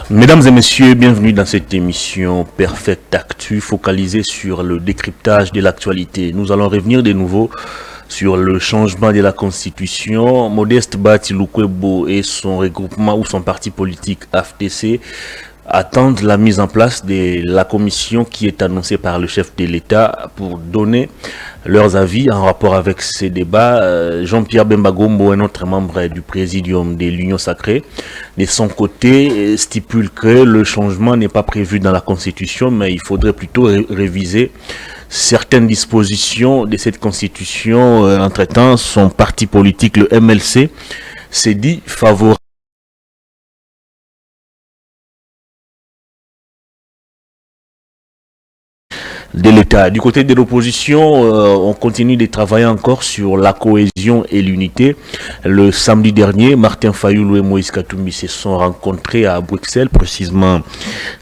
Mesdames et messieurs, bienvenue dans cette émission Perfect Actu focalisée sur le décryptage de l'actualité. Nous allons revenir de nouveau sur le changement de la Constitution. Modeste Batiloukwebo et son regroupement ou son parti politique AFTC attendent la mise en place de la commission qui est annoncée par le chef de l'État pour donner leurs avis en rapport avec ces débats. Jean-Pierre Bembagombo, un autre membre du présidium de l'Union Sacrée, de son côté, stipule que le changement n'est pas prévu dans la Constitution, mais il faudrait plutôt réviser certaines dispositions de cette Constitution. Entre-temps, son parti politique, le MLC, s'est dit favorable de l'État. Du côté de l'opposition, on continue de travailler encore sur la cohésion et l'unité. Le samedi dernier, Martin Fayoulou et Moïse Katumbi se sont rencontrés à Bruxelles, précisément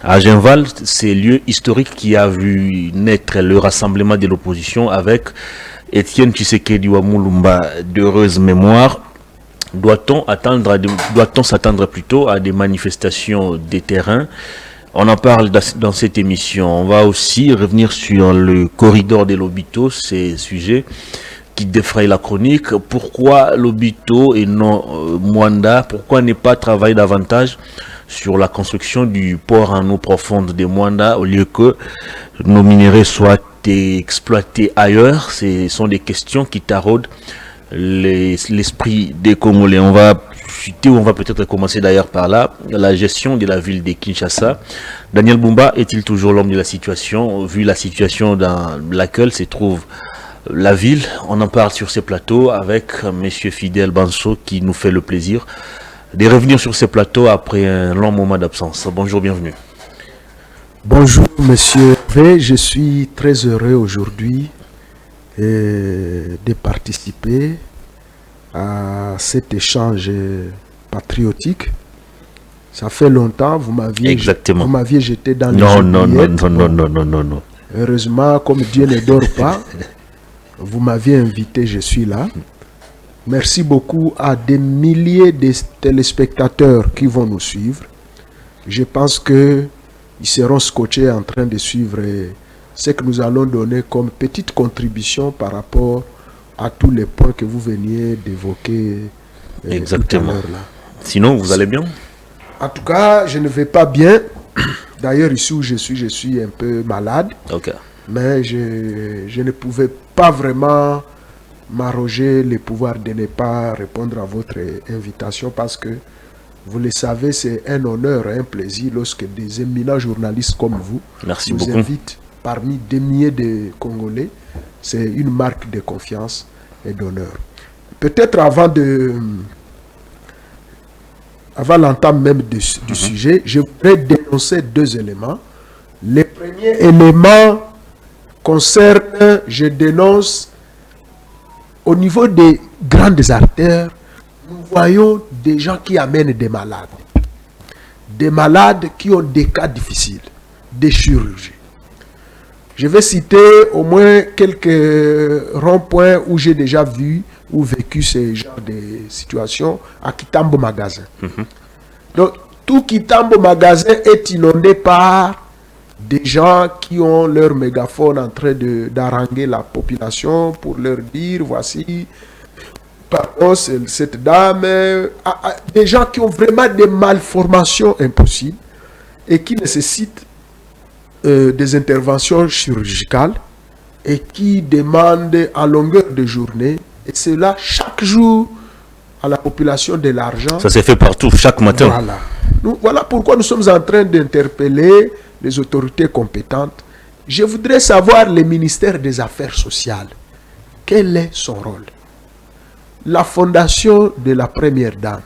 à Genval. C'est le lieu historique qui a vu naître le rassemblement de l'opposition avec Étienne Tshisekedi Wamulumba d'heureuse mémoire. Doit-on s'attendre plutôt à des manifestations des terrains? On en parle dans cette émission. On va aussi revenir sur le corridor de Lobito, ces sujets qui défrayent la chronique. Pourquoi Lobito et non Mwanda? Pourquoi ne pas travailler davantage sur la construction du port en eau profonde de Mwanda au lieu que nos minéraux soient exploités ailleurs? Ce sont des questions qui taraudent l'esprit des Congolais. On va peut-être commencer d'ailleurs par là, la gestion de la ville de Kinshasa. Daniel Bumba est-il toujours l'homme de la situation, vu la situation dans laquelle se trouve la ville? On en parle sur ces plateaux avec monsieur Fidel Banso qui nous fait le plaisir de revenir sur ces plateaux après un long moment d'absence. Bonjour, bienvenue. Bonjour monsieur V, je suis très heureux aujourd'hui de participer à cet échange patriotique. Ça fait longtemps, vous m'aviez jeté dans les oubliettes. Non. Heureusement, comme Dieu ne dort pas, vous m'aviez invité, je suis là. Merci beaucoup à des milliers de téléspectateurs qui vont nous suivre. Je pense qu'ils seront scotchés en train de suivre ce que nous allons donner comme petite contribution par rapport à tous les points que vous veniez d'évoquer. Exactement. Tout à l'heure, là. Sinon, vous allez bien? En tout cas, je ne vais pas bien. D'ailleurs, ici où je suis un peu malade. Okay. Mais je ne pouvais pas vraiment m'arroger le pouvoir de ne pas répondre à votre invitation parce que, vous le savez, c'est un honneur, un plaisir lorsque des éminents journalistes comme vous nous invitent parmi des milliers de Congolais. C'est une marque de confiance et d'honneur. Peut-être avant l'entame même du sujet, je voudrais dénoncer deux éléments. Le premier élément concerne, je dénonce, au niveau des grandes artères, nous voyons des gens qui amènent des malades. Des malades qui ont des cas difficiles, des chirurgies. Je vais citer au moins quelques ronds-points où j'ai déjà vu ou vécu ce genre de situation à Kitambo Magasin. Donc, tout Kitambo Magasin est inondé par des gens qui ont leur mégaphone en train d'haranguer la population pour leur dire, voici, pardon, c'est cette dame. Des gens qui ont vraiment des malformations impossibles et qui nécessitent des interventions chirurgicales et qui demandent à longueur de journée, et cela chaque jour, à la population de l'argent. Ça s'est fait partout, chaque matin. Voilà. Voilà pourquoi nous sommes en train d'interpeller les autorités compétentes. Je voudrais savoir le ministère des Affaires sociales. Quel est son rôle? La fondation de la première dame,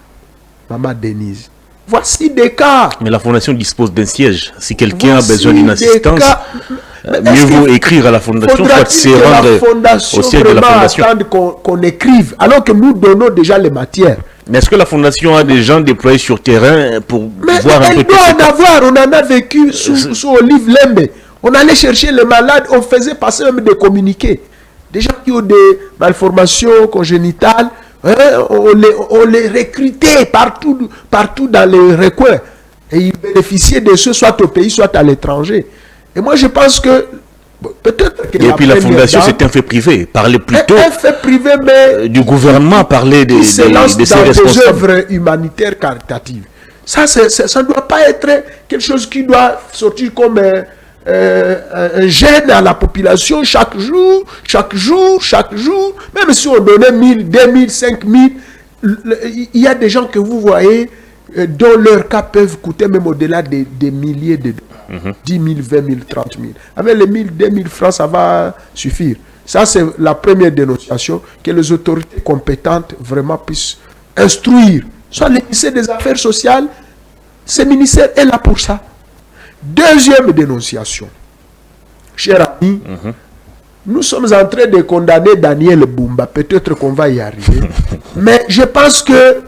Maman Denise. Voici des cas. Mais la fondation dispose d'un siège. Si quelqu'un a besoin d'une assistance, mieux vaut écrire à la fondation, soit se rendre au siège de la fondation. Attendre qu'on écrive, alors que nous donnons déjà les matières. Mais est-ce que la fondation a des gens déployés sur terrain pour voir un peu? Elle doit en avoir. On en a vécu sous Olive Lembe. On allait chercher les malades, on faisait passer même des communiqués. Des gens qui ont des malformations congénitales. On les recrutait partout dans les recoins. Et ils bénéficiaient de ce, soit au pays, soit à l'étranger. Et moi, je pense que peut-être que... Et puis la fondation, c'est un fait privé. Parler plutôt un fait privé, mais du gouvernement, parler de ses dans responsables. des œuvres humanitaires caritatives. Ça ne doit pas être quelque chose qui doit sortir comme un gêne à la population chaque jour. Même si on donnait 1000, 2000, 5000, il y a des gens que vous voyez dont leurs cas peuvent coûter même au-delà des milliers de dollars. 10 000, 20 000, 30 000. Avec les 1000, 2000 francs, ça va suffire. Ça, c'est la première dénonciation, que les autorités compétentes vraiment puissent instruire. Soit le ministère des Affaires sociales, ce ministère est là pour ça. Deuxième dénonciation. Cher ami, nous sommes en train de condamner Daniel Bumba. Peut-être qu'on va y arriver. Mais je pense que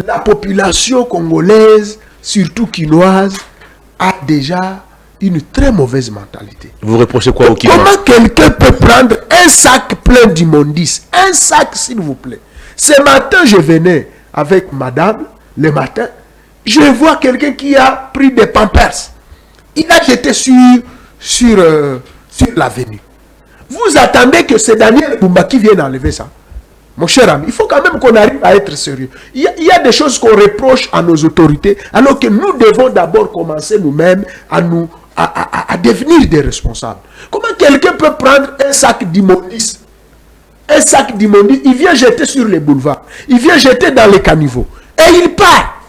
la population congolaise, surtout quinoise, a déjà une très mauvaise mentalité. Vous reprochez quoi au Quinois? Comment quelqu'un peut prendre un sac plein d'immondices? Un sac, s'il vous plaît. Ce matin, je venais avec madame, le matin, je vois quelqu'un qui a pris des pampers. Il a jeté sur l'avenue. Vous attendez que c'est Daniel Bumba qui vienne enlever ça? Mon cher ami, il faut quand même qu'on arrive à être sérieux. Il y a des choses qu'on reproche à nos autorités, alors que nous devons d'abord commencer nous-mêmes à devenir des responsables. Comment quelqu'un peut prendre un sac d'immondices? Un sac d'immondices, il vient jeter sur les boulevards, il vient jeter dans les caniveaux, et il part.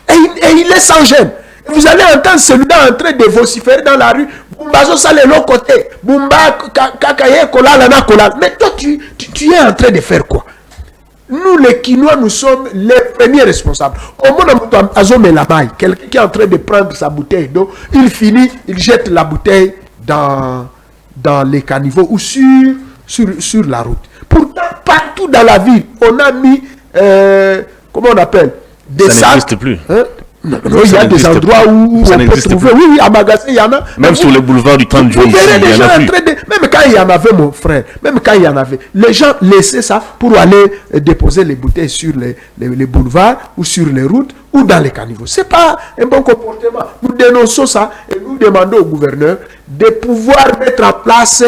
Et il est sans gêne. Vous allez entendre celui-là en train de vociférer dans la rue. Bumbazo sale l'autre côté. Bumba kakaye kolala na kolala. Mais toi, tu es en train de faire quoi? Nous, les Quinois, nous sommes les premiers responsables. Au moment où quelqu'un qui est en train de prendre sa bouteille d'eau, il finit, il jette la bouteille dans les caniveaux ou sur la route. Pourtant, partout dans la ville, on a mis, comment on appelle, des sacs. Ça n'existe plus. Hein? Non, il y a des endroits où on peut trouver. Plus. Oui, à magasin, il y en a. Même sur le boulevard du 30 juin, il y en a plus. Même quand il y en avait, mon frère, même quand il y en avait, les gens laissaient ça pour aller déposer les bouteilles sur les boulevards ou sur les routes ou dans les caniveaux. Ce n'est pas un bon comportement. Nous dénonçons ça et nous demandons au gouverneur de pouvoir mettre en place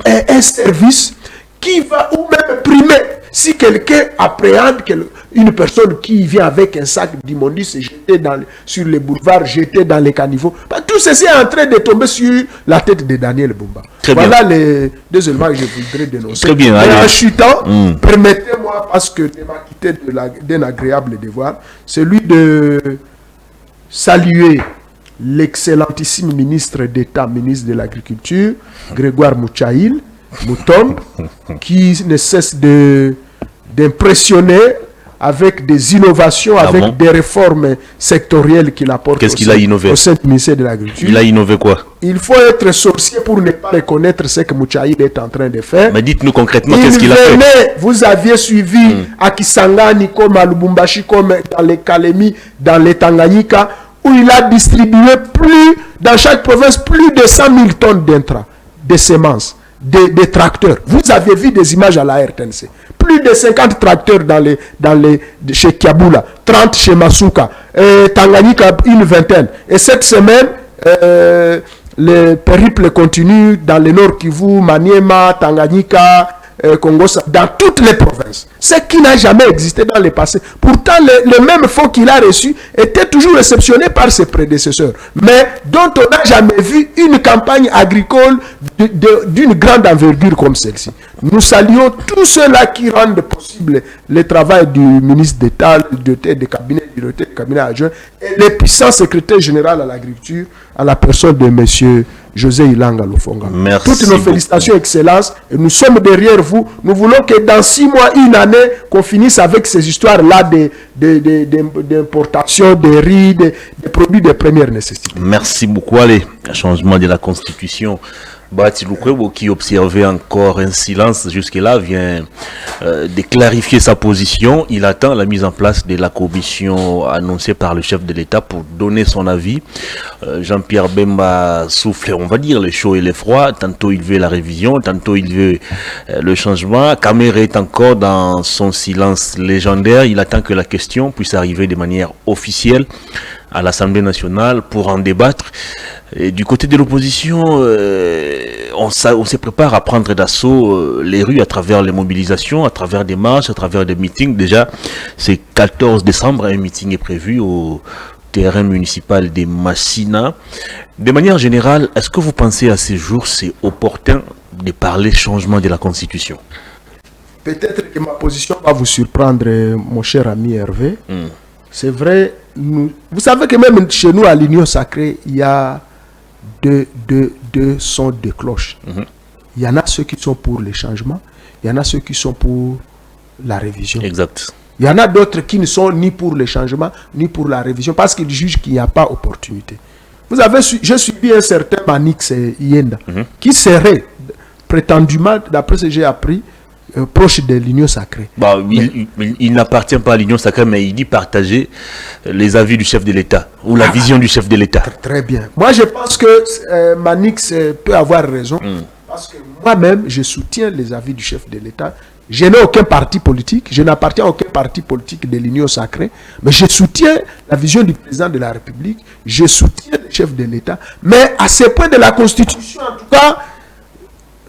un service qui va ou même primer. Si quelqu'un appréhende une personne qui vient avec un sac d'immondices jeté sur les boulevards, jeté dans les caniveaux, tout ceci est en train de tomber sur la tête de Daniel Bumba. Voilà les deux éléments que je voudrais dénoncer. Très bien. Et en chutant, permettez-moi, parce que de m'acquitter d'un agréable devoir, celui de saluer l'excellentissime ministre d'État, ministre de l'Agriculture, Grégoire Mouchaïl, Moutom, qui ne cesse d'impressionner avec des innovations, avec des réformes sectorielles qu'il apporte. Qu'est-ce qu'il a innové au sein du ministère de l'Agriculture? Il a innové quoi? Il faut être sorcier pour ne pas reconnaître ce que Mouchaïd est en train de faire. Mais dites-nous concrètement qu'est-ce qu'il a fait. Vous aviez suivi à Kisangani, comme à Lubumbashi, comme dans les Kalemi, dans les Tanganyika, où il a distribué dans chaque province, plus de 100 000 tonnes d'intrants, de semences, des tracteurs. Vous avez vu des images à la RTNC. Plus de 50 tracteurs chez Kiabula, 30 chez Masuka, Tanganyika une vingtaine. Et cette semaine, le périple continue dans le Nord Kivu, Maniema, Tanganyika, Congo, dans toutes les provinces. Ce qui n'a jamais existé dans le passé. Pourtant, le même fonds qu'il a reçu était toujours réceptionné par ses prédécesseurs, mais dont on n'a jamais vu une campagne agricole d'une grande envergure comme celle-ci. Nous saluons tous ceux-là qui rendent possible le travail du ministre d'État, du cabinet adjoint, et le puissant secrétaire général à l'agriculture, à la personne de M. José Ilanga Lufonga. Merci. Toutes nos félicitations, Excellence, et nous sommes derrière vous. Nous voulons que dans 6 mois, une année, qu'on finisse avec ces histoires-là d'importation, de riz, des produits de première nécessité. Merci beaucoup. Allez, changement de la Constitution. Bati Lukwebo, qui observait encore un silence jusque-là, vient de clarifier sa position. Il attend la mise en place de la commission annoncée par le chef de l'État pour donner son avis. Jean-Pierre Bemba souffle, on va dire, le chaud et le froid. Tantôt il veut la révision, tantôt il veut le changement. Kamere est encore dans son silence légendaire. Il attend que la question puisse arriver de manière officielle à l'Assemblée nationale pour en débattre. Et du côté de l'opposition, on se prépare à prendre d'assaut les rues à travers les mobilisations, à travers des marches, à travers des meetings. Déjà, c'est 14 décembre, un meeting est prévu au terrain municipal des Massina. De manière générale, est-ce que vous pensez à ces jours, c'est opportun de parler changement de la Constitution? Peut-être que ma position va vous surprendre, mon cher ami Hervé. C'est vrai, vous savez que même chez nous, à l'Union Sacrée, il y a deux sons de cloche. Il y en a ceux qui sont pour les changements, il y en a ceux qui sont pour la révision. Exact. Il y en a d'autres qui ne sont ni pour les changements, ni pour la révision, parce qu'ils jugent qu'il n'y a pas opportunité. J'ai suivi un certain Manix Yenda, qui serait prétendument, d'après ce que j'ai appris, proche de l'Union Sacrée. Bah, il n'appartient pas à l'Union Sacrée, mais il dit partager les avis du chef de l'État, ou la vision du chef de l'État. Très bien. Moi, je pense que Manix peut avoir raison, parce que moi-même, je soutiens les avis du chef de l'État. Je n'ai aucun parti politique, je n'appartiens à aucun parti politique de l'Union Sacrée, mais je soutiens la vision du président de la République, je soutiens le chef de l'État, mais à ce point de la Constitution, en tout cas,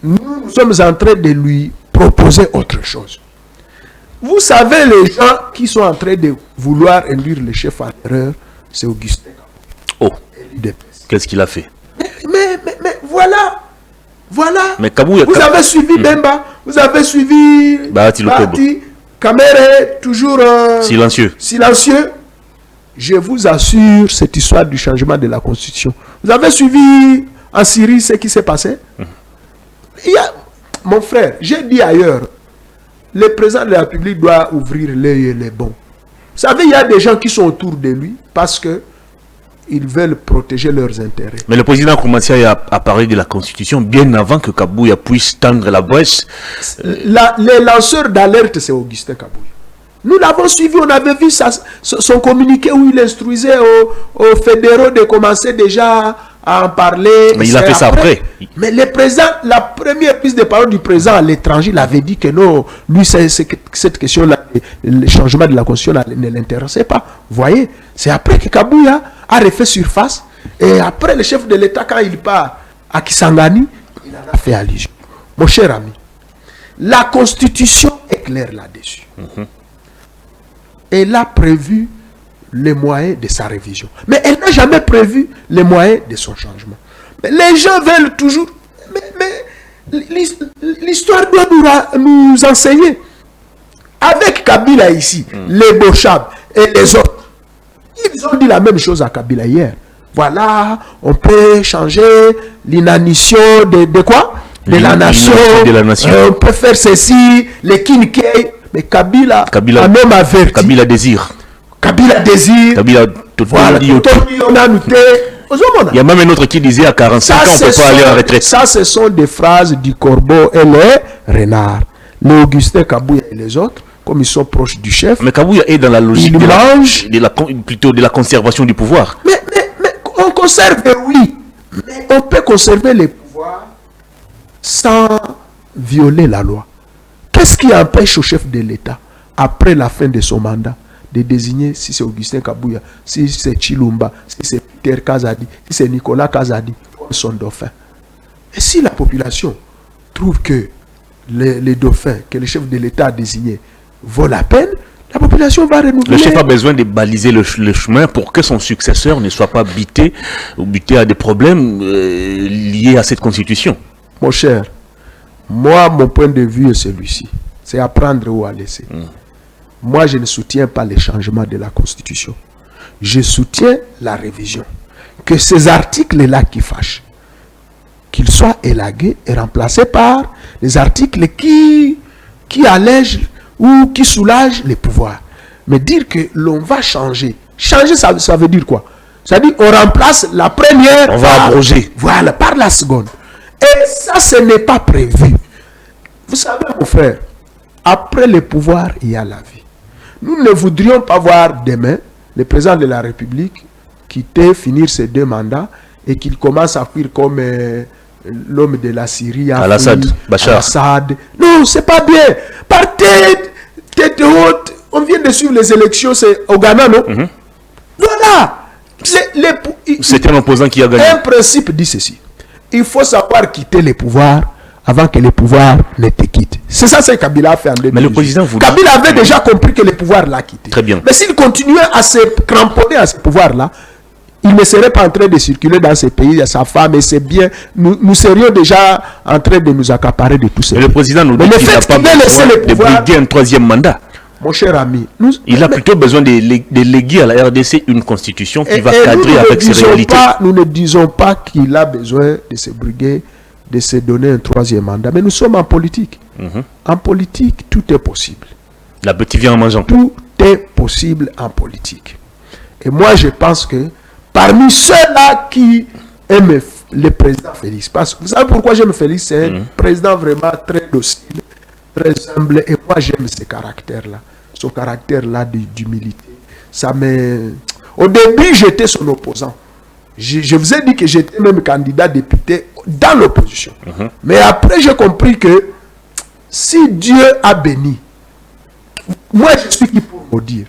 nous sommes en train de lui proposer autre chose. Vous savez, les gens qui sont en train de vouloir induire le chef à l'erreur, c'est Augustin. Oh, qu'est-ce qu'il a fait? Mais voilà. Mais Kabouya, vous avez suivi Bemba, vous avez suivi Bahati Kamere, toujours silencieux. Je vous assure cette histoire du changement de la Constitution. Vous avez suivi en Syrie ce qui s'est passé? Mon frère, j'ai dit ailleurs, le président de la République doit ouvrir l'œil et les bons. Vous savez, il y a des gens qui sont autour de lui parce que ils veulent protéger leurs intérêts. Mais le président a commencé à parler de la Constitution bien avant que Kabouya puisse tendre la brèche. Les lanceurs d'alerte, c'est Augustin Kabouya. Nous l'avons suivi, on avait vu son communiqué où il instruisait aux fédéraux de commencer déjà à en parler. Mais il a fait ça après. Mais le président, la première prise de parole du président à l'étranger, il avait dit que non, lui, cette question-là, le changement de la Constitution ne l'intéressait pas. Vous voyez, c'est après que Kabouya a refait surface. Et après, le chef de l'État, quand il part à Kisangani, il en a fait allusion. Mon cher ami, la Constitution est claire là-dessus. Elle a prévu les moyens de sa révision. Mais elle n'a jamais prévu les moyens de son changement. Mais les gens veulent toujours... Mais l'histoire doit nous enseigner. Avec Kabila ici, les Bochab et les autres, ils ont dit la même chose à Kabila hier. Voilà, on peut changer l'inanition de quoi? De la nation. On peut faire ceci, les Kinkei. Mais Kabila, un homme averti. Kabila désire. Kabila, voilà, il y a même un autre qui disait à 45 ans, on ne peut pas aller en retraite. Ça, ce sont des phrases du corbeau et les renards. Les Augustin Kabouya et les autres, comme ils sont proches du chef. Mais Kabouya est dans la logique plutôt de la conservation du pouvoir. Mais on conserve, oui. Mais on peut conserver les pouvoirs sans violer la loi. Qu'est-ce qui empêche au chef de l'État, après la fin de son mandat, de désigner si c'est Augustin Kabouya, si c'est Chilumba, si c'est Peter Kazadi, si c'est Nicolas Kazadi, comme son dauphin? Et si la population trouve que les dauphins que le chef de l'État a désignés vaut la peine, la population va renouveler. Le chef a besoin de baliser le chemin pour que son successeur ne soit pas buté à des problèmes liés à cette constitution. Mon cher, moi, mon point de vue est celui-ci. C'est à prendre ou à laisser. Moi, je ne soutiens pas les changements de la Constitution. Je soutiens la révision. Que ces articles-là qui fâchent, qu'ils soient élagués et remplacés par les articles qui allègent ou qui soulagent les pouvoirs. Mais dire que l'on va changer. Changer, ça veut dire quoi? Ça veut dire qu'on remplace la première. On va abroger. Voilà, par la seconde. Et ça, ce n'est pas prévu. Vous savez, mon frère, après le pouvoir, il y a la vie. Nous ne voudrions pas voir demain le président de la République quitter, finir ses 2 mandats et qu'il commence à fuir comme l'homme de la Syrie, Al-Assad, Bachar. Al-Assad. Non, c'est pas bien. Par tête haute, on vient de suivre les élections, c'est au Ghana, non? Voilà. C'est un opposant qui a gagné. Un principe dit ceci. Il faut savoir quitter les pouvoirs avant que les pouvoirs ne te quittent. C'est ça que Kabila a fait en 2018. Mais le président voulait... Kabila avait déjà compris que les pouvoirs l'a quitté. Très bien. Mais s'il continuait à se cramponner à ce pouvoir-là, il ne serait pas en train de circuler dans ces pays, à sa femme, et c'est bien. Nous serions déjà en train de nous accaparer de tout ça. Mais le président nous dit qu'il n'a pas besoin de briguer un troisième mandat. Mon cher ami, il a plutôt besoin de léguer à la RDC une constitution qui va cadrer avec ses réalités. Nous ne disons pas qu'il a besoin de se briguer, de se donner un troisième mandat. Mais nous sommes en politique. En politique, tout est possible. La petite vient en mangeant. Tout est possible en politique. Et moi, je pense que parmi ceux-là qui aiment le président Félix, parce que vous savez pourquoi j'aime Félix, c'est un président vraiment très docile, très humble, et moi j'aime ce caractère-là, son caractère-là d'humilité. Ça me... Au début, j'étais son opposant. Je vous ai dit que j'étais même candidat député dans l'opposition. Mais après, j'ai compris que si Dieu a béni, moi je suis qui pour me dire,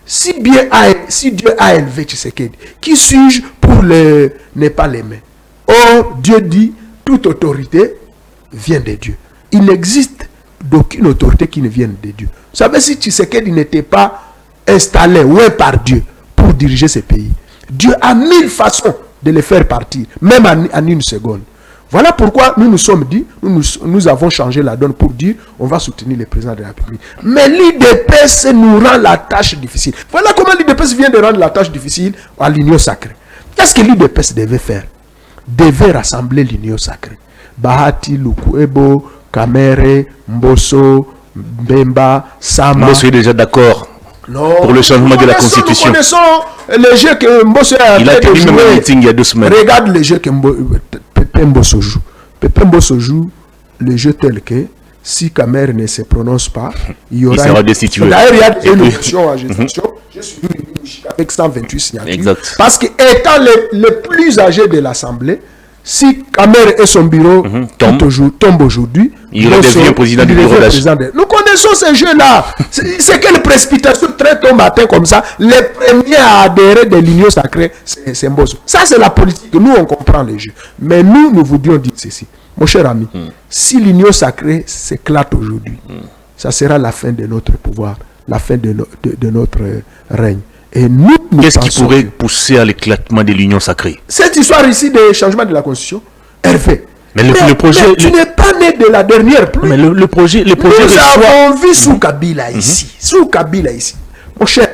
si Dieu a élevé Tshisekedi, qui suis-je pour ne pas l'aimer? Or, Dieu dit, toute autorité vient de Dieu. Il n'existe d'aucune autorité qui ne vienne de Dieu. Vous savez, si Tshisekedi n'était pas installé, ouais, par Dieu, pour diriger ce pays, Dieu a 1000 façons de le faire partir, même en une seconde. Voilà pourquoi nous nous sommes dit, nous avons changé la donne pour dire, on va soutenir le président de la République. Mais l'IDPS nous rend la tâche difficile. Voilà comment l'IDPS vient de rendre la tâche difficile à l'Union sacrée. Qu'est-ce que l'IDPS devait faire? Devait rassembler l'Union sacrée. Bahati, Lukwebo, Kamere, Mbosso, Mbemba, Sama. Mbosso est déjà d'accord pour le changement de la Constitution. Nous connaissons les jeux que Mbosso a Il a tenu même un meeting il y a 2 semaines. Regarde les jeux que Pépé Mbosso joue. Pépé Mbosso joue le jeu tel que si Kamer ne se prononce pas, il sera destitué. D'ailleurs, il y a des élections à gestation. Je suis avec 128 signatures. Exact. Parce qu'étant le plus âgé de l'Assemblée, si Kamer et son bureau tombent aujourd'hui, il redevient président du bureau d'achat. Nous connaissons ces jeux-là. C'est quelle précipitation très tôt matin comme ça. Les premiers à adhérer de l'Union sacrée, c'est Mbosso. Ça, c'est la politique. Nous, on comprend les jeux. Mais nous voudrions dire ceci. Mon cher ami, si l'Union sacrée s'éclate aujourd'hui, ça sera la fin de notre pouvoir, la fin de notre règne. Et nous qu'est-ce qui pourrait pousser à l'éclatement de l'Union sacrée? Cette histoire ici de changement de la Constitution, Hervé. Mais le projet... Mais tu n'es pas né de la dernière pluie. Mais le projet nous avons vu sous Kabila ici. Sous Kabila ici. Mon cher,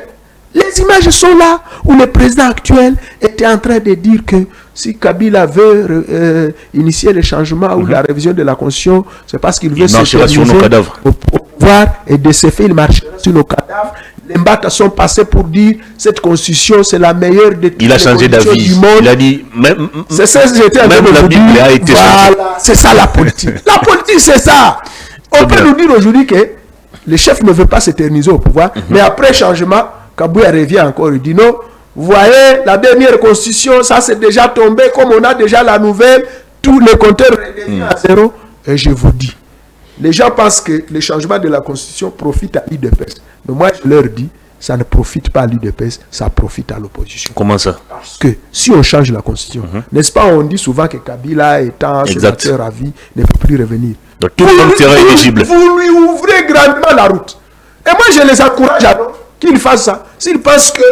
les images sont là où le président actuel était en train de dire que si Kabila veut initier le changement ou la révision de la Constitution, c'est parce qu'il veut sur nos cadavres. Au pouvoir, et de ce fait, il marchera sur nos cadavres. Les Mbata sont passés pour dire cette constitution c'est la meilleure de toutes il a les changé d'avis. Du monde. Il a dit même c'est ça que j'étais en train de la Bible dire. a été Voilà, c'est ça la politique. La politique c'est ça. On peut nous dire aujourd'hui que le chef ne veut pas s'éterniser au pouvoir, mais après changement, Kabouya revient encore, il dit non, vous voyez la dernière constitution, ça c'est déjà tombé, comme on a déjà la nouvelle, tous les compteurs reviennent à zéro. Et je vous dis, les gens pensent que le changement de la Constitution profite à l'UDPS. Mais moi, je leur dis, ça ne profite pas à l'UDPS, ça profite à l'opposition. Comment ça? Parce que si on change la Constitution, n'est-ce pas, on dit souvent que Kabila étant sénateur à vie ne peut plus revenir. Donc tout le monde sera éligible. Vous lui ouvrez grandement la route. Et moi, je les encourage alors qu'ils fassent ça. S'ils pensent que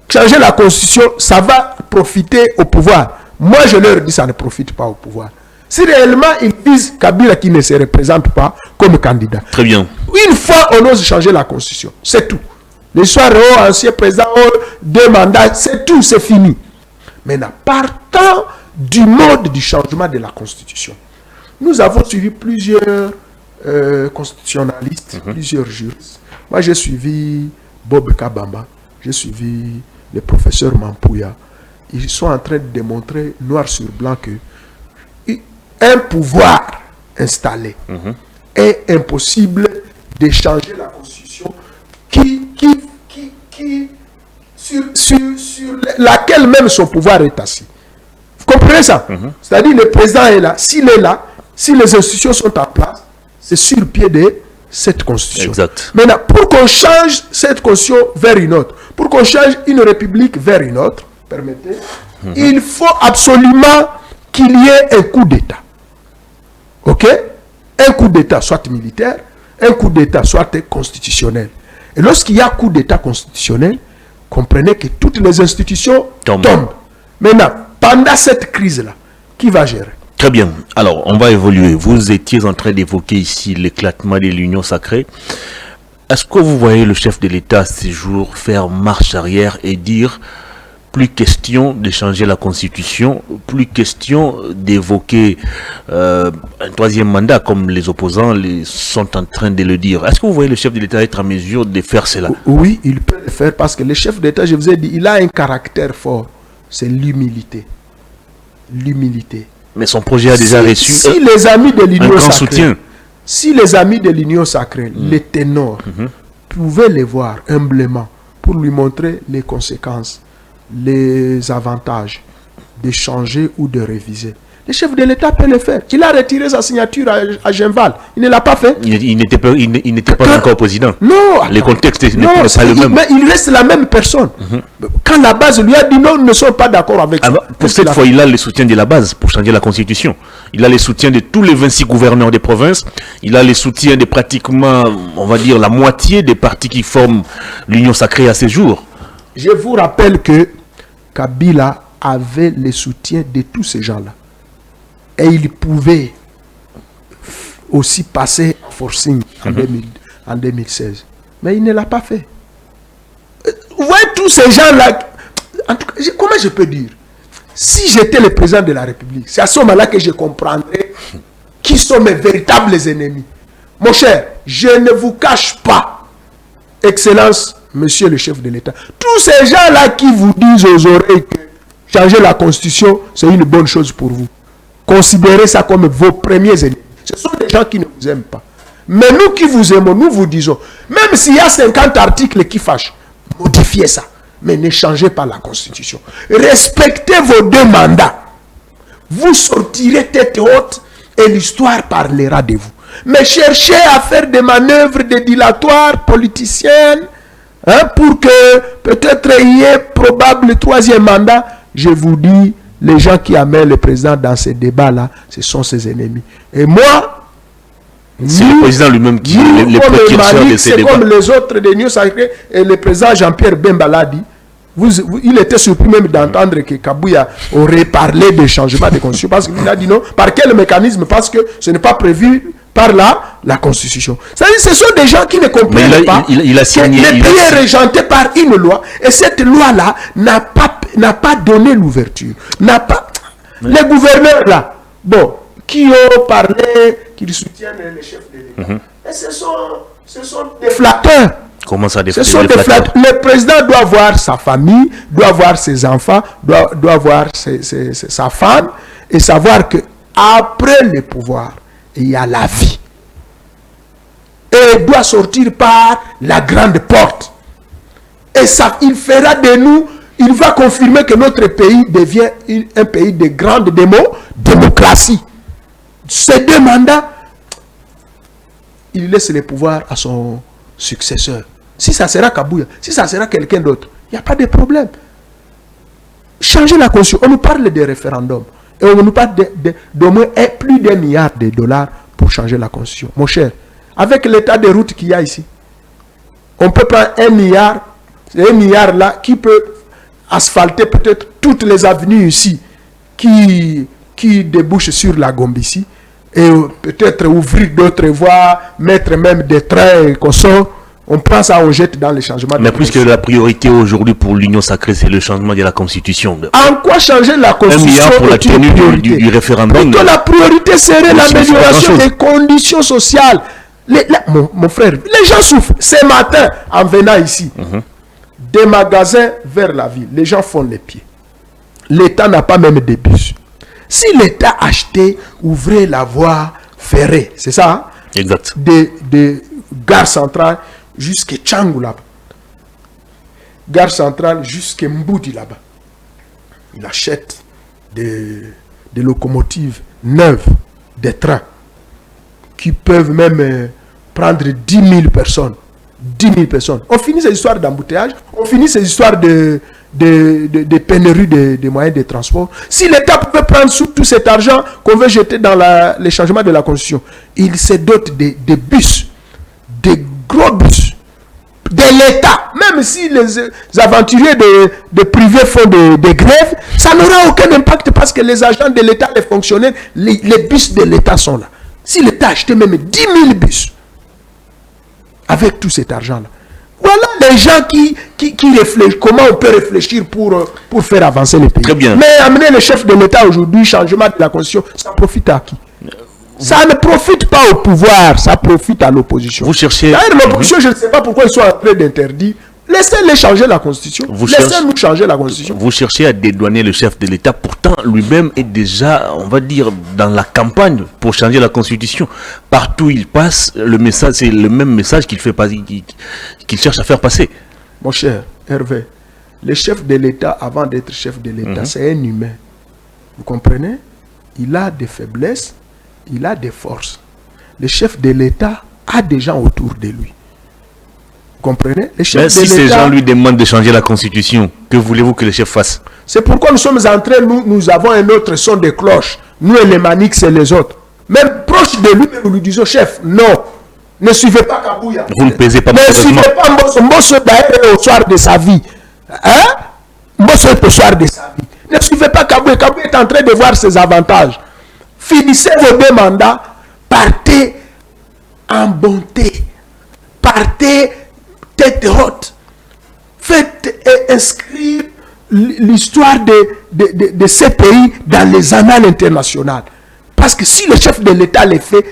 changer la Constitution, ça va profiter au pouvoir. Moi, je leur dis, ça ne profite pas au pouvoir. Si réellement ils disent Kabila qui ne se représente pas comme candidat. Très bien. Une fois on ose changer la Constitution, c'est tout. L'histoire ancien président, 2 mandats, c'est tout, c'est fini. Maintenant, partant du mode du changement de la Constitution, nous avons suivi plusieurs constitutionnalistes, plusieurs juristes. Moi, j'ai suivi Bob Kabamba, j'ai suivi le professeur Mampouya. Ils sont en train de démontrer noir sur blanc que un pouvoir installé est impossible de changer la Constitution sur laquelle même son pouvoir est assis. Vous comprenez ça? C'est-à-dire le président est là. S'il est là, si les institutions sont en place, c'est sur le pied de cette Constitution. Exact. Maintenant, pour qu'on change cette Constitution vers une autre, pour qu'on change une république vers une autre, permettez, il faut absolument qu'il y ait un coup d'État. Ok? Un coup d'État soit militaire, un coup d'État soit constitutionnel. Et lorsqu'il y a un coup d'État constitutionnel, comprenez que toutes les institutions tombent. Maintenant, pendant cette crise-là, qui va gérer? Très bien. Alors, on va évoluer. Vous étiez en train d'évoquer ici l'éclatement de l'Union sacrée. Est-ce que vous voyez le chef de l'État ces jours faire marche arrière et dire plus question de changer la Constitution, plus question d'évoquer un troisième mandat comme les opposants sont en train de le dire? Est-ce que vous voyez le chef de l'État être en mesure de faire cela? Oui, il peut le faire parce que le chef d'État, je vous ai dit, il a un caractère fort. C'est l'humilité. L'humilité. Mais son projet a déjà reçu si les amis de l'Union sacrée, soutien. Si les amis de l'Union sacrée, les ténors, pouvaient les voir humblement pour lui montrer les conséquences, les avantages de changer ou de réviser. Le chef de l'État peut le faire. Il a retiré sa signature à Genval. Il ne l'a pas fait. Il n'était pas encore président. Non. Le contexte n'est pas le même. Mais il reste la même personne. Quand la base lui a dit non, nous ne sommes pas d'accord avec ça. Pour cette fois, il a le soutien de la base pour changer la Constitution. Il a le soutien de tous les 26 gouverneurs des provinces. Il a le soutien de pratiquement, on va dire, la moitié des partis qui forment l'Union sacrée à ces jours. Je vous rappelle que Kabila avait le soutien de tous ces gens-là. Et il pouvait aussi passer en forcing en 2016. Mais il ne l'a pas fait. Vous voyez tous ces gens-là. En tout cas, comment je peux dire? Si j'étais le président de la République, c'est à ce moment-là que je comprendrais qui sont mes véritables ennemis. Mon cher, je ne vous cache pas, Excellence, Monsieur le chef de l'État, tous ces gens-là qui vous disent aux oreilles que changer la Constitution, c'est une bonne chose pour vous. Considérez ça comme vos premiers ennemis. Ce sont des gens qui ne vous aiment pas. Mais nous qui vous aimons, nous vous disons, même s'il y a 50 articles qui fâchent, modifiez ça. Mais ne changez pas la Constitution. Respectez vos deux mandats. Vous sortirez tête haute et l'histoire parlera de vous. Mais cherchez à faire des manœuvres dilatoires politiciennes pour que peut-être il y ait probable troisième mandat. Je vous dis, les gens qui amènent le président dans ces débats-là, ce sont ses ennemis. Et moi, c'est le président lui-même qui est le précurseur de ces débats. C'est comme les autres de l'Union sacrée et le président Jean-Pierre Bemba l'a dit. Il était surpris même d'entendre que Kabouya aurait parlé de changement de constitution parce qu'il a dit non. Par quel mécanisme? Parce que ce n'est pas prévu par la Constitution. C'est-à-dire ce sont des gens qui ne comprennent pas que le pays est régenté par une loi et cette loi-là n'a pas donné l'ouverture. Les gouverneurs là, bon, qui ont parlé, qui soutiennent les chefs de l'État. Et ce sont des flatteurs. Comment ça, des flatteurs? Le président doit voir sa famille, doit voir ses enfants, doit voir sa femme et savoir que après le pouvoir, il y a la vie. Et il doit sortir par la grande porte. Et ça, il fera de nous, il va confirmer que notre pays devient un pays de grande démocratie. Ces deux mandats, il laisse le pouvoir à son successeur. Si ça sera Kabouya, si ça sera quelqu'un d'autre, il n'y a pas de problème. Changer la Constitution, on nous parle de référendum. Et on nous parle d'au moins plus d'1 milliard de dollars pour changer la Constitution. Mon cher, avec l'état de route qu'il y a ici, on peut prendre 1 milliard, c'est 1 milliard là qui peut asphalter peut-être toutes les avenues ici qui débouchent sur la Gombe-ici et peut-être ouvrir d'autres voies, mettre même des trains et qu'on sort. On prend ça, on jette dans les changements. Mais puisque la priorité aujourd'hui pour l'Union sacrée, c'est le changement de la Constitution. En quoi changer la Constitution? 1 milliard pour la tenue du référendum. Plutôt la priorité serait l'amélioration des conditions sociales. Mon frère, les gens souffrent. Ce matin, en venant ici, des magasins vers la ville, les gens font les pieds. L'État n'a pas même de bus. Si l'État achetait, ouvrait la voie ferrée, c'est ça, hein? Exact. De gare centrale jusqu'à Tchangou là-bas. Gare centrale jusqu'à Mboudi là-bas. Il achète des locomotives neuves, des trains qui peuvent même prendre 10 000 personnes. 10 000 personnes. On finit ces histoires d'embouteillage, on finit ces histoires de de pénurie de moyens de transport. Si l'État pouvait prendre tout cet argent qu'on veut jeter dans les changements de la Constitution, il se dote de bus, de gros bus, de l'État. Même si les aventuriers de privés font des grèves, ça n'aura aucun impact parce que les agents de l'État, les fonctionnaires, les bus de l'État sont là. Si l'État achetait même 10 000 bus avec tout cet argent-là, voilà les gens qui réfléchissent, comment on peut réfléchir pour faire avancer le pays. Très bien. Mais amener le chef de l'État aujourd'hui, changement de la Constitution, ça profite à qui? Ça ne profite pas au pouvoir, ça profite à l'opposition. Vous cherchez... D'ailleurs, l'opposition, je ne sais pas pourquoi ils sont en train d'interdire. Laissez-les changer la Constitution. Laissez-nous changer la Constitution. Vous cherchez à dédouaner le chef de l'État. Pourtant, lui-même est déjà, on va dire, dans la campagne pour changer la Constitution. Partout où il passe, le message, c'est le même message qu'il cherche à faire passer. Mon cher Hervé, le chef de l'État, avant d'être chef de l'État, c'est un humain. Vous comprenez? Il a des faiblesses, il a des forces. Le chef de l'État a des gens autour de lui. Vous comprenez? Mais si ces gens lui demandent de changer la Constitution, que voulez-vous que le chef fasse? C'est pourquoi nous sommes entrés, nous avons un autre son de cloche. Nous et les Manix et les autres. Même proche de lui, nous lui disons, chef, non, ne suivez pas Kabouya. Vous ne pesez pas. Ne suivez pas Mbosso. Mbosso d'ailleurs au soir de sa vie. Hein? Mbosso est au soir de sa vie. Ne suivez pas Kabouya. Kabouya est en train de voir ses avantages. Finissez vos deux mandats, partez en bonté. Partez tête haute. Faites inscrire l'histoire de ces pays dans les annales internationales. Parce que si le chef de l'État le fait,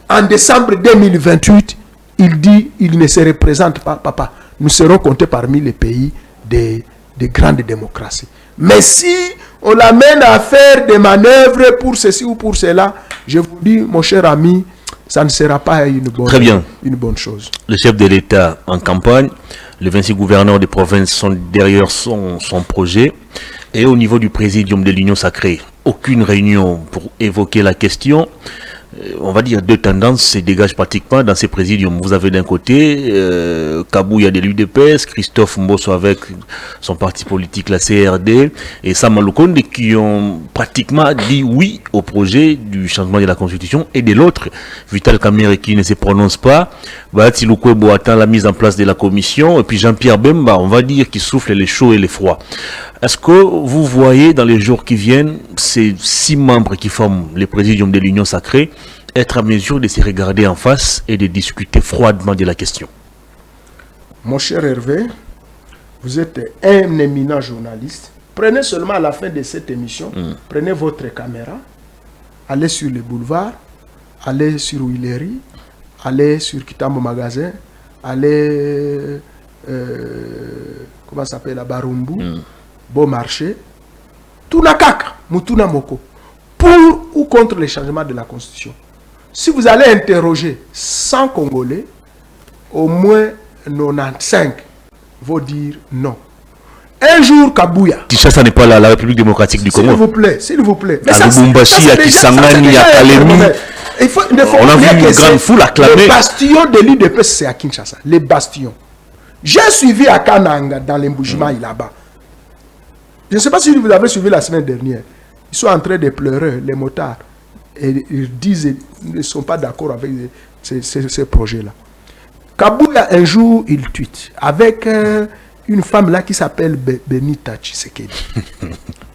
en décembre 2028, il dit il ne se représente pas, papa. Nous serons comptés parmi les pays des grandes démocraties. Mais si on l'amène à faire des manœuvres pour ceci ou pour cela, je vous dis, mon cher ami, ça ne sera pas une bonne chose. Le chef de l'État en campagne, les 26 gouverneurs des provinces sont derrière son projet. Et au niveau du présidium de l'Union sacrée, aucune réunion pour évoquer la question. On va dire deux tendances se dégagent pratiquement dans ces présidiums. Vous avez d'un côté Kabouya de l'UDPS, Christophe Mbosso avec son parti politique, la CRD, et Sama Lukonde qui ont pratiquement dit oui au projet du changement de la Constitution, et de l'autre, Vital Kamerhe qui ne se prononce pas, Bahati Lukwebo attend la mise en place de la commission, et puis Jean-Pierre Bemba, on va dire, qui souffle les chauds et les froids. Est-ce que vous voyez dans les jours qui viennent ces 6 membres qui forment le présidium de l'Union sacrée être à mesure de se regarder en face et de discuter froidement de la question? Mon cher Hervé, vous êtes un éminent journaliste. Prenez seulement à la fin de cette émission, prenez votre caméra, allez sur le boulevard, allez sur Willery, allez sur Kitambo Magasin, allez, comment ça s'appelle, la Barumbu, Beau Marché, Tunakaka, Mutuna Moko, pour ou contre le changement de la Constitution. Si vous allez interroger 100 Congolais, au moins 95 vont dire non. Un jour, Kabouya. Kinshasa n'est pas la République démocratique du Congo. S'il vous plaît, s'il vous plaît. Mais à Lubumbashi, à Kisangani, à Kalemi. On a vu une grande foule acclamer. Le bastion de l'UDPS, c'est à Kinshasa. Les bastions. J'ai suivi à Kananga, dans l'Emboujima, là-bas. Je ne sais pas si vous avez suivi la semaine dernière. Ils sont en train de pleurer, les motards. Et ils disent qu'ils ne sont pas d'accord avec ces projets-là. Kabouya, un jour, il tweet avec une femme là qui s'appelle Benita Tshisekedi.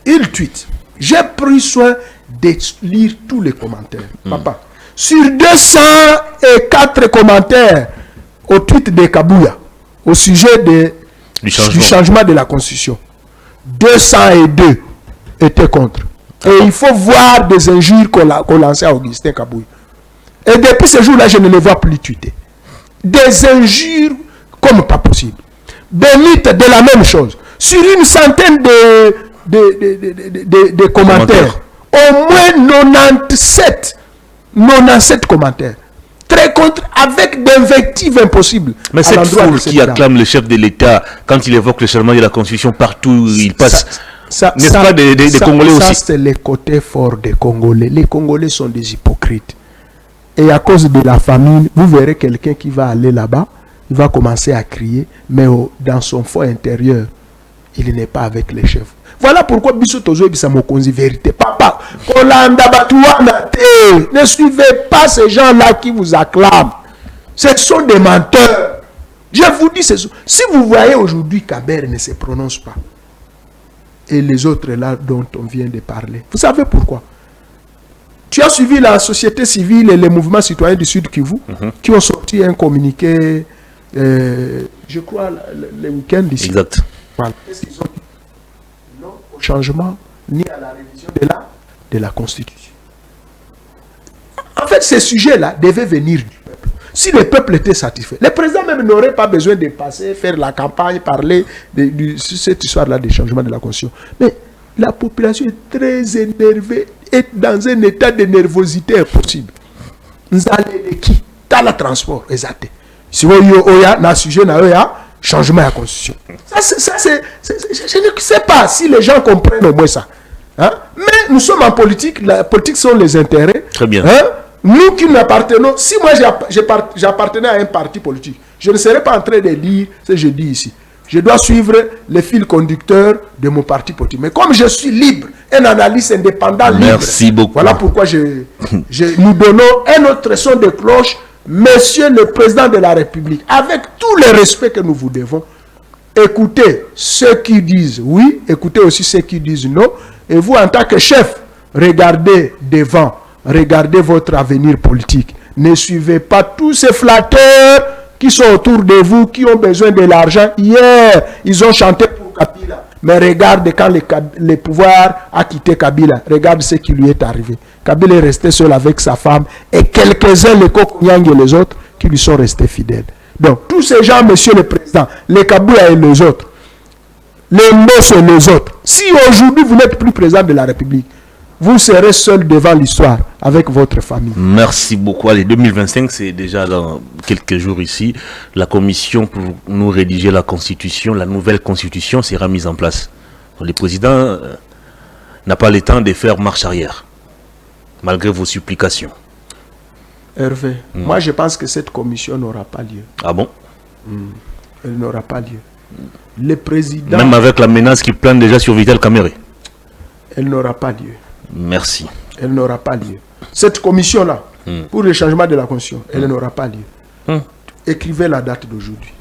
Il tweet. J'ai pris soin de lire tous les commentaires. Papa, sur 204 commentaires au tweet de Kabouya, au sujet du changement de la Constitution, 202 étaient contre. Et il faut voir des injures qu'on lançait à Augustin Kabouya. Et depuis ce jour-là, je ne les vois plus tweeter. Des injures comme pas possible. Benita de la même chose. Sur une centaine de commentaires, au moins 97 commentaires. Très contre, avec d'invectives impossibles. Mais cette foule qui acclame le chef de l'État quand il évoque le changement de la Constitution partout où il passe, n'est-ce pas des Congolais aussi? Ça, c'est le côté fort des Congolais. Les Congolais sont des hypocrites. Et à cause de la famine, vous verrez quelqu'un qui va aller là-bas, il va commencer à crier, mais dans son fond intérieur, il n'est pas avec les chefs. Voilà pourquoi Bissotozo et Mokonzi vérité. Papa, ne suivez pas ces gens-là qui vous acclament. Ce sont des menteurs. Je vous dis, si vous voyez aujourd'hui Kaber ne se prononce pas, et les autres là dont on vient de parler, vous savez pourquoi? Tu as suivi la société civile et les mouvements citoyens du Sud Kivu qui ont sorti un communiqué, je crois, le week-end d'ici. Exact. Voilà. Qu'est-ce qu'ils ont dit? Non au changement ni à la révision de la Constitution. En fait, ces sujets-là devaient venir du peuple. Si le peuple était satisfait, le président même n'aurait pas besoin de passer, faire la campagne, parler de cette histoire-là des changements de la Constitution. Mais la population est très énervée, est dans un état de nervosité impossible. Nous allons qui? Dans le transport, exact. Si vous avez un sujet, changement de la Constitution. Je ne sais pas si les gens comprennent au moins ça. Hein? Mais nous sommes en politique, la politique sont les intérêts. Très bien. Hein? Nous qui nous appartenons, si moi j'appartenais à un parti politique, je ne serais pas en train de dire ce que je dis ici. Je dois suivre les fils conducteurs de mon parti politique. Mais comme je suis libre, un analyste indépendant libre. Merci beaucoup. Voilà pourquoi nous donnons un autre son de cloche, Monsieur le Président de la République, avec tout le respect que nous vous devons, écoutez ceux qui disent oui, écoutez aussi ceux qui disent non, et vous en tant que chef, regardez devant, regardez votre avenir politique. Ne suivez pas tous ces flatteurs qui sont autour de vous, qui ont besoin de l'argent. Hier, ils ont chanté pour Kabila. Mais regarde quand le pouvoir a quitté Kabila. Regarde ce qui lui est arrivé. Kabila est resté seul avec sa femme et quelques-uns, les Kokonyang et les autres, qui lui sont restés fidèles. Donc, tous ces gens, monsieur le président, les Kabila et les autres, les Mbos et les autres, si aujourd'hui vous n'êtes plus président de la République, vous serez seul devant l'histoire avec votre famille. Merci beaucoup. Allez, 2025, c'est déjà dans quelques jours ici. La commission pour nous rédiger la constitution, la nouvelle constitution sera mise en place. Donc, le président n'a pas le temps de faire marche arrière, malgré vos supplications. Hervé, moi je pense que cette commission n'aura pas lieu. Ah bon? Elle n'aura pas lieu. Le président... Même avec la menace qui plane déjà sur Vital Kamerhe? Elle n'aura pas lieu. Merci. Elle n'aura pas lieu. Cette commission-là, pour le changement de la Constitution, elle n'aura pas lieu. Écrivez la date d'aujourd'hui.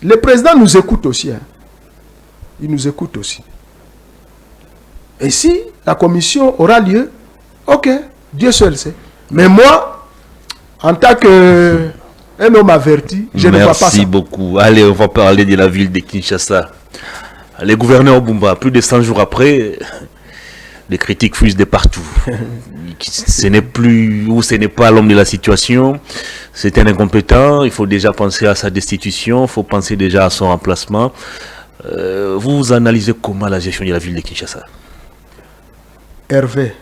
Le président nous écoute aussi. Hein. Il nous écoute aussi. Et si la commission aura lieu, ok, Dieu seul sait. Mais moi, en tant qu'un homme averti, je ne vois pas ça. Merci beaucoup. Allez, on va parler de la ville de Kinshasa. Les gouverneurs Bumba, plus de 100 jours après... Les critiques fusent de partout. Ce n'est plus ou ce n'est pas l'homme de la situation. C'est un incompétent. Il faut déjà penser à sa destitution. Il faut penser déjà à son remplacement. Vous analysez comment la gestion de la ville de Kinshasa? Hervé,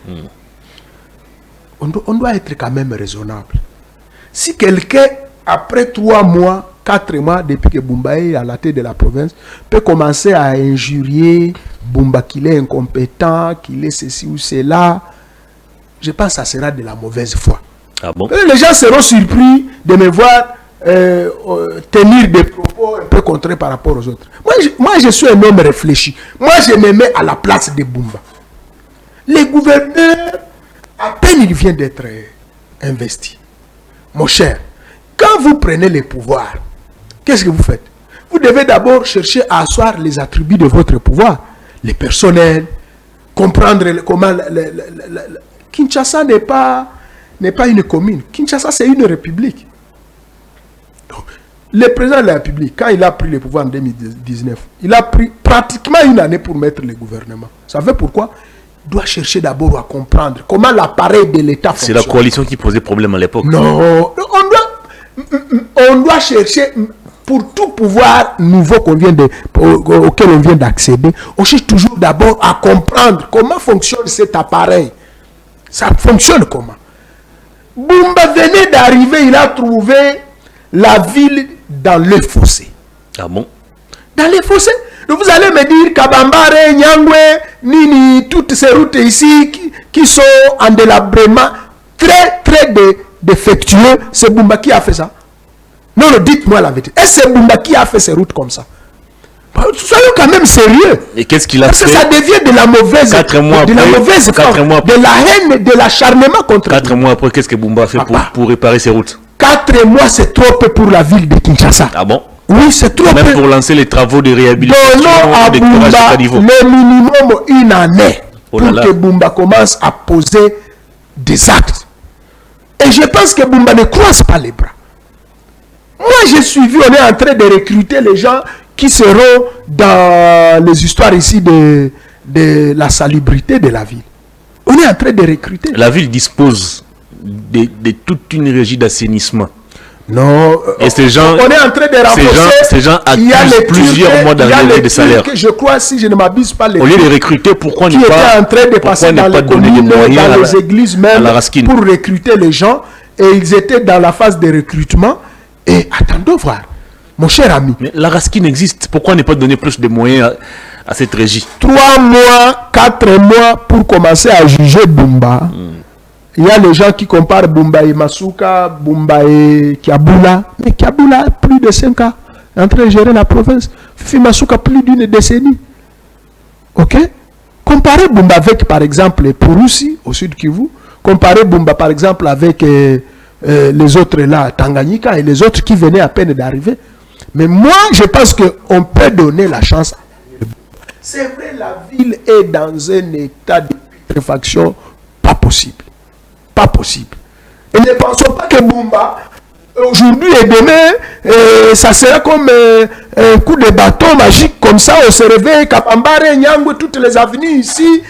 on doit être quand même raisonnable. Si quelqu'un, après 3 mois, 4 mois, depuis que Bumba est à la tête de la province, peut commencer à injurier Bumba qu'il est incompétent, qu'il est ceci ou cela, je pense que ça sera de la mauvaise foi. Ah bon? Les gens seront surpris de me voir tenir des propos un peu contraires par rapport aux autres. Moi, je suis un homme réfléchi. Moi, je me mets à la place de Bumba. Les gouverneurs, à peine il vient d'être investi. Mon cher, quand vous prenez les pouvoirs, qu'est-ce que vous faites? Vous devez d'abord chercher à asseoir les attributs de votre pouvoir. Les personnels, comprendre comment... Kinshasa n'est pas une commune. Kinshasa, c'est une république. Donc, le président de la République, quand il a pris le pouvoir en 2019, il a pris pratiquement 1 année pour mettre le gouvernement. Vous savez pourquoi? Il doit chercher d'abord à comprendre comment l'appareil de l'État fonctionne. C'est la coalition qui posait problème à l'époque. Non, on doit chercher... Pour tout pouvoir nouveau auquel on vient d'accéder, on cherche toujours d'abord à comprendre comment fonctionne cet appareil. Ça fonctionne comment? Bumba venait d'arriver, il a trouvé la ville dans le fossé. Ah bon? Dans les fossés. Donc vous allez me dire Kabambare, Nyangwe, Nini, toutes ces routes ici qui sont en délabrement très défectueux, c'est Bumba qui a fait ça. Non, dites-moi la vérité. Est-ce que c'est Bumba qui a fait ces routes comme ça? Soyons quand même sérieux. Et qu'est-ce qu'il a Parce fait? que ça devient de la mauvaise, 4 mois de après, la mauvaise 4 forme, mois après. de la haine, de l'acharnement contre 4 mois après, qu'est-ce que Bumba a fait pour réparer ses routes? 4 mois, c'est trop peu pour la ville de Kinshasa. Ah bon? Oui, c'est trop Même peu. pour lancer les travaux de réhabilitation Donnons à des forages de Bumba caniveau. le minimum une année Oh pour là là. que Bumba commence à poser des actes. Et je pense que Bumba ne croise pas les bras. Moi, j'ai suivi, on est en train de recruter les gens qui seront dans les histoires ici de la salubrité de la ville. On est en train de recruter. La ville dispose de toute une régie d'assainissement. Non, Et ces gens, on est en train de renforcer. ces gens Il y a accusent les plusieurs Turcs, mois il y a d'arriérés les de salaire. Turcs, je crois, si je ne m'abuse pas, les Au lieu de Turcs recruter, pourquoi qui ne étaient pas, en train de passer dans les donner des communes, moyens dans les églises même, à la Raskin? pour recruter les gens. Et ils étaient dans la phase de recrutement. Et attendons voir, mon cher ami. Mais la Raskin existe. Pourquoi ne pas donner plus de moyens à cette régie? 3 mois, 4 mois pour commencer à juger Bumba. Il y a les gens qui comparent Bumba et Masuka, Bumba et Kiabula. Mais Kiabula a plus de 5 ans en train de gérer la province. Fifi Masuka plus d'une décennie. Ok? Comparez Bumba avec, par exemple, Pouroussi, au sud Kivu. Comparez Bumba, par exemple, avec les autres là, Tanganyika et les autres qui venaient à peine d'arriver. Mais moi, je pense qu'on peut donner la chance. C'est vrai, la ville est dans un état de putréfaction pas possible. Pas possible. Et ne pensons pas que Bumba, aujourd'hui et demain, ça sera comme un coup de bâton magique, comme ça, on se réveille, Kapambare, Nyangwe, toutes les avenues ici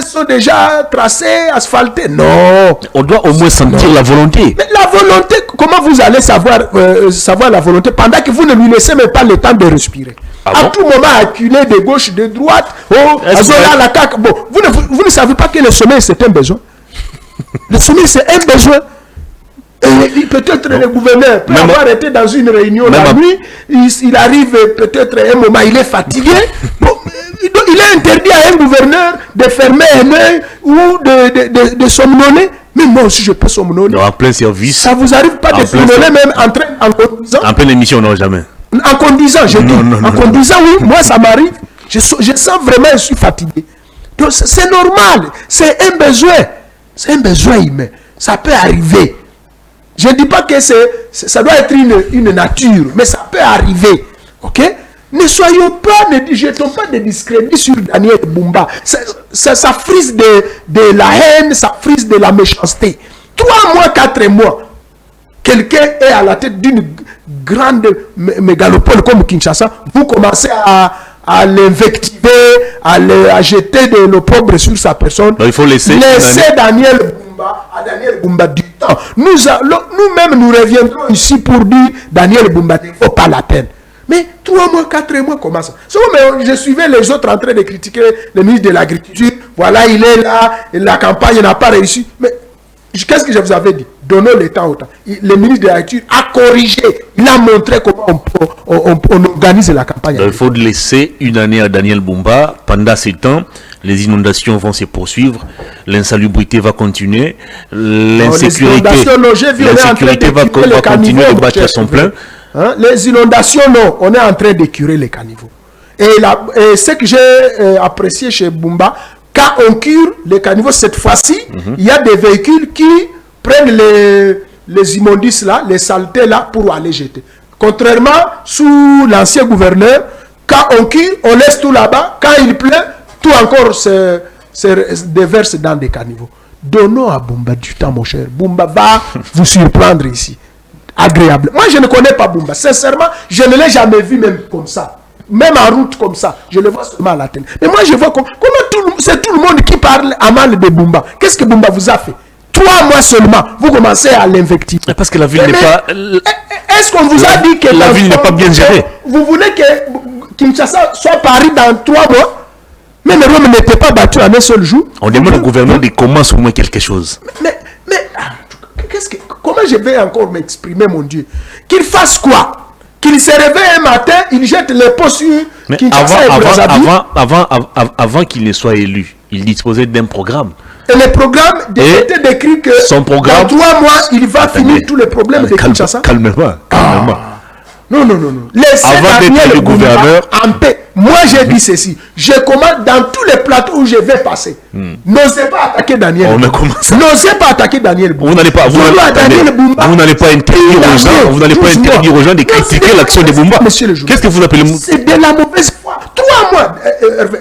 sont déjà tracées, asphaltées. Non. On doit au moins sentir la volonté. Mais la volonté, comment vous allez savoir la volonté pendant que vous ne lui laissez même pas le temps de respirer? Ah À bon? tout moment, acculé de gauche, de droite, Azola, la CAQ. Bon, vous ne savez pas que le sommeil, c'est un besoin. Le sommeil, c'est un besoin. Et peut-être le gouverneur peut avoir été dans une réunion la nuit, il arrive peut-être un moment, il est fatigué. Bon, il est interdit à un gouverneur de fermer un œil ou de somnoler. Mais moi aussi, je peux somnoler. En plein service. Ça vous arrive pas de somnoler même en conduisant? En pleine émission, non, jamais. En conduisant, je dis. En conduisant, oui, moi ça m'arrive. Je sens vraiment, je suis fatigué. Donc c'est normal. C'est un besoin. C'est un besoin humain. Ça peut arriver. Je ne dis pas que ça doit être une nature, mais ça peut arriver. Ok? Ne soyons pas, ne jetons pas de discrédit sur Daniel Bumba. Ça frise de la haine, ça frise de la méchanceté. 3 mois, 4 mois, quelqu'un est à la tête d'une grande mégalopole comme Kinshasa, vous commencez à l'invectiver, à jeter de l'opprobre sur sa personne. Donc, il faut laisser Daniel Bumba du temps. Nous-mêmes, nous reviendrons ici pour dire Daniel Bumba, il ne faut pas la peine. Mais 3 mois, 4 mois, comment ça? Mais je suivais les autres en train de critiquer le ministre de l'Agriculture. Voilà, il est là, la campagne n'a pas réussi. Mais qu'est-ce que je vous avais dit? Donnons le temps au temps. Le ministre de l'Agriculture a corrigé. Il a montré comment on organise la campagne. Donc, il faut laisser une année à Daniel Bumba. Pendant ce temps, les inondations vont se poursuivre. L'insalubrité va continuer. L'insécurité va continuer de battre son plein. Hein? Les inondations, non. On est en train de curer les caniveaux. Et ce que j'ai apprécié chez Bumba, quand on cure les caniveaux, cette fois-ci, il y a des véhicules qui prennent les immondices là, les saletés là, pour aller jeter. Contrairement, sous l'ancien gouverneur, quand on cure, on laisse tout là-bas. Quand il pleut, tout encore se déverse dans des caniveaux. Donnons à Bumba du temps, mon cher. Bumba va vous surprendre ici. Agréable. Moi, je ne connais pas Bumba. Sincèrement, je ne l'ai jamais vu même comme ça. Même en route comme ça. Je le vois seulement à la télé. Mais moi, je vois comment c'est tout le monde qui parle à mal de Bumba. Qu'est-ce que Bumba vous a fait? 3 mois seulement, vous commencez à l'invectiver. Parce que la ville n'est pas... Est-ce qu'on vous a dit que... La ville n'est pas bien gérée. Vous voulez que Kinshasa soit Paris dans 3 mois? Même Rome n'était pas battu en un seul jour. On demande au gouvernement de commencer au moins quelque chose. Mais comment je vais encore m'exprimer, mon Dieu? Qu'il fasse quoi? Qu'il se réveille un matin, il jette les pots sur Kinshasa et Brazzaville. Avant qu'il ne soit élu, il disposait d'un programme. Et le programme était décrit que son programme, dans 3 mois, il va finir tous les problèmes de Kinshasa. Calmement. Non. Laissez Avant d'être le gouverneur en paix. Moi, j'ai dit ceci. Je commande dans tous les plateaux où je vais passer. N'osez pas attaquer Daniel. N'osez pas attaquer Daniel Boumba. Vous n'allez pas interdire aux gens de critiquer l'action de Boumba. Qu'est-ce que vous appelez? C'est de la mauvaise foi. 3 mois,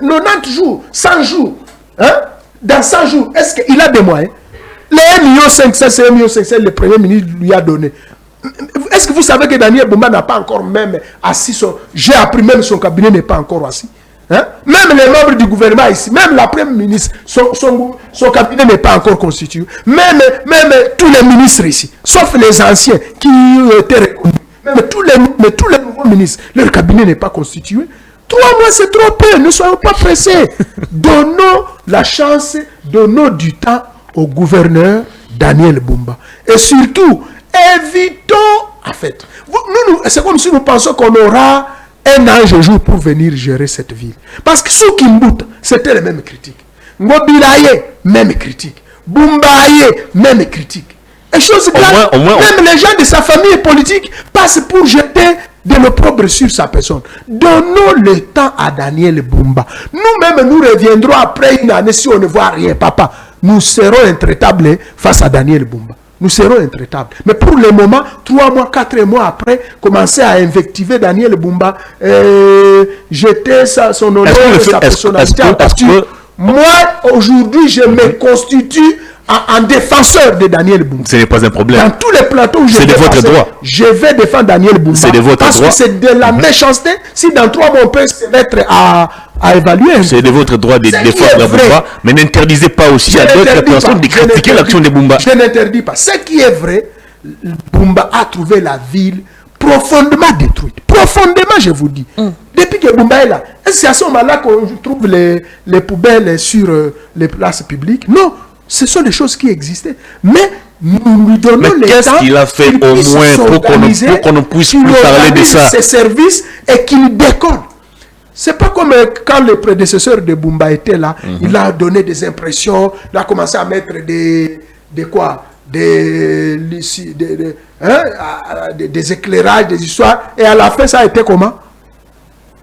90 jours, 100 jours. Hein? Dans 100 jours, est-ce qu'il a des moyens? Les 1,5 million, le Premier ministre lui a donné. Est-ce que vous savez que Daniel Boumba n'a pas encore même assis j'ai appris même son cabinet n'est pas encore assis. Hein? Même les membres du gouvernement ici, même la Première ministre, son cabinet n'est pas encore constitué. Même tous les ministres ici, sauf les anciens qui étaient reconnus. Même tous les nouveaux ministres, leur cabinet n'est pas constitué. 3 mois, c'est trop peu. Ne soyons pas pressés. Donnons la chance, donnons du temps au gouverneur Daniel Boumba. Et surtout, évitons, en fait, c'est comme si nous pensions qu'on aura un ange jour pour venir gérer cette ville. Parce que sous Kimbuta, c'était les mêmes critiques. Ngobilaye, même critique. Boumbaye, même critique. Et chose grave, même les gens de sa famille politique passent pour jeter de l'opprobre sur sa personne. Donnons le temps à Daniel Boumba. Nous-mêmes, nous reviendrons après une année si on ne voit rien, papa. Nous serons intraitables face à Daniel Boumba. Nous serons intraitables. Mais pour le moment, 3 mois, 4 mois après, commencer à invectiver Daniel Boumba, jeter son honneur et sa personnalité en pâture. Moi, aujourd'hui, je me constitue en défenseur de Daniel Boumba. Ce n'est pas un problème. Dans tous les plateaux où je vais passer, je vais défendre Daniel Boumba. C'est de votre parce droit. Que c'est de la méchanceté. Si dans 3 mois, on peut se mettre à évaluer. C'est de votre droit de défendre Boumba, mais n'interdisez pas aussi à d'autres personnes de critiquer l'action de Boumba. Je n'interdis pas. Ce qui est vrai, Boumba a trouvé la ville profondément détruite. Profondément, je vous dis. Depuis que Boumba est là, est-ce à ce moment-là qu'on trouve les poubelles sur les places publiques? Non. Ce sont des choses qui existaient. Mais nous lui donnons le temps. Qu'est-ce qu'il a fait au moins pour qu'on ne puisse plus parler de ça? Ses services et qu'il décolle. C'est pas comme quand le prédécesseur de Boumba était là. Il a donné des impressions. Il a commencé à mettre des éclairages, des histoires. Et à la fin, ça a été comment?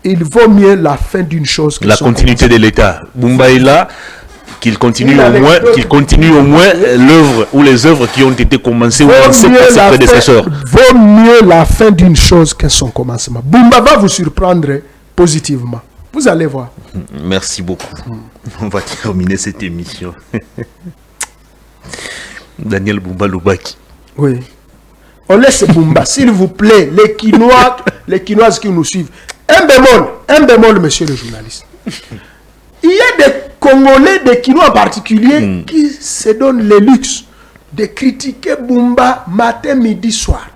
Il vaut mieux la fin d'une chose que la continuité de l'État. Boumba est là. Qu'il continue au moins l'œuvre ou les œuvres qui ont été commencées ou lancées par ses prédécesseurs. Vaut mieux la fin d'une chose que son commencement. Boumba va vous surprendre positivement. Vous allez voir. Merci beaucoup. On va terminer cette émission. Daniel Boumba Loubaki. Oui. On laisse Boumba, s'il vous plaît. Les Quinoises qui nous suivent. Un bémol, monsieur le journaliste. Il y a des Congolais, des Quinois en particulier, qui se donnent le luxe de critiquer Boumba matin, midi, soir.